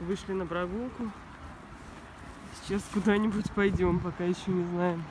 Вышли на прогулку. Сейчас куда-нибудь пойдем, пока еще не знаем.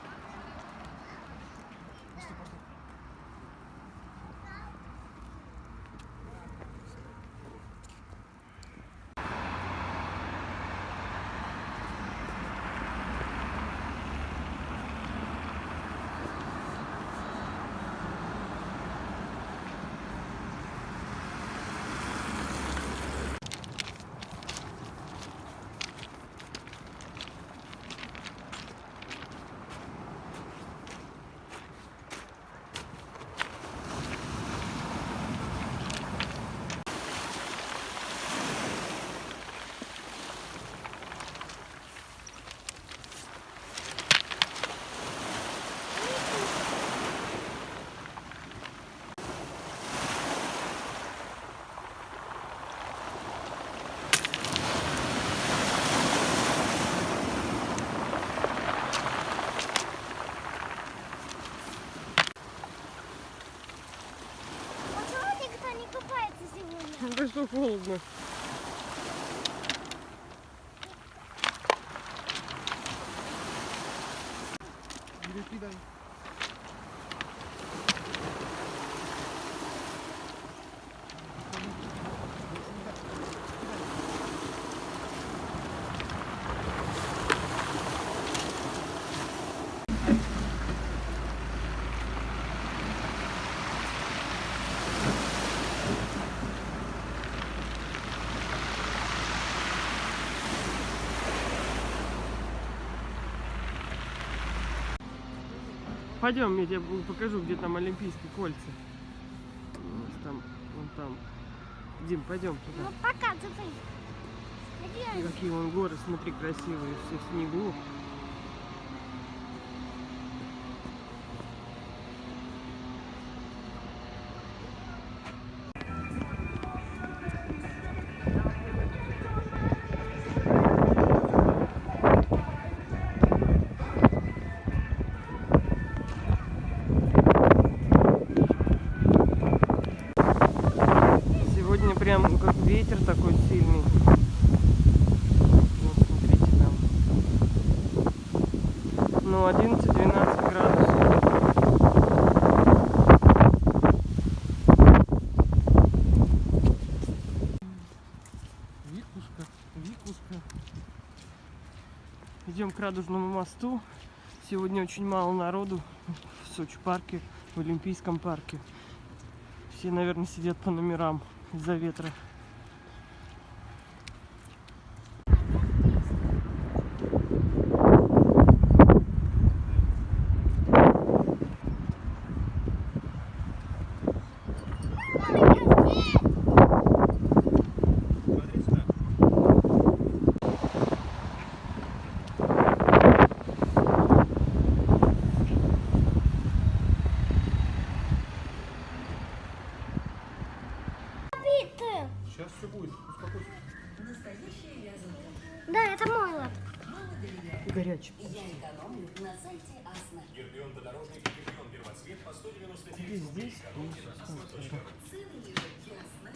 Да что холодно. Пойдем, я тебе покажу, где там Олимпийские кольца. Там, вон там. Дим, пойдем туда. Ну показывай. Какие вон горы, смотри, красивые, все в снегу. Сегодня прям как ветер такой сильный. Вот, смотрите там. Ну, 11-12 градусов. Викушка. Идем к Радужному мосту. Сегодня очень мало народу в Сочи парке, в Олимпийском парке. Все, наверное, сидят по номерам из-за ветра. Сейчас все будет, успокойся. Да, это мой лап. Горячий. Я экономлю на сайте Асна. Гербион подорожник и гербион первоцвет по 199 Здесь. Цены ежечасно.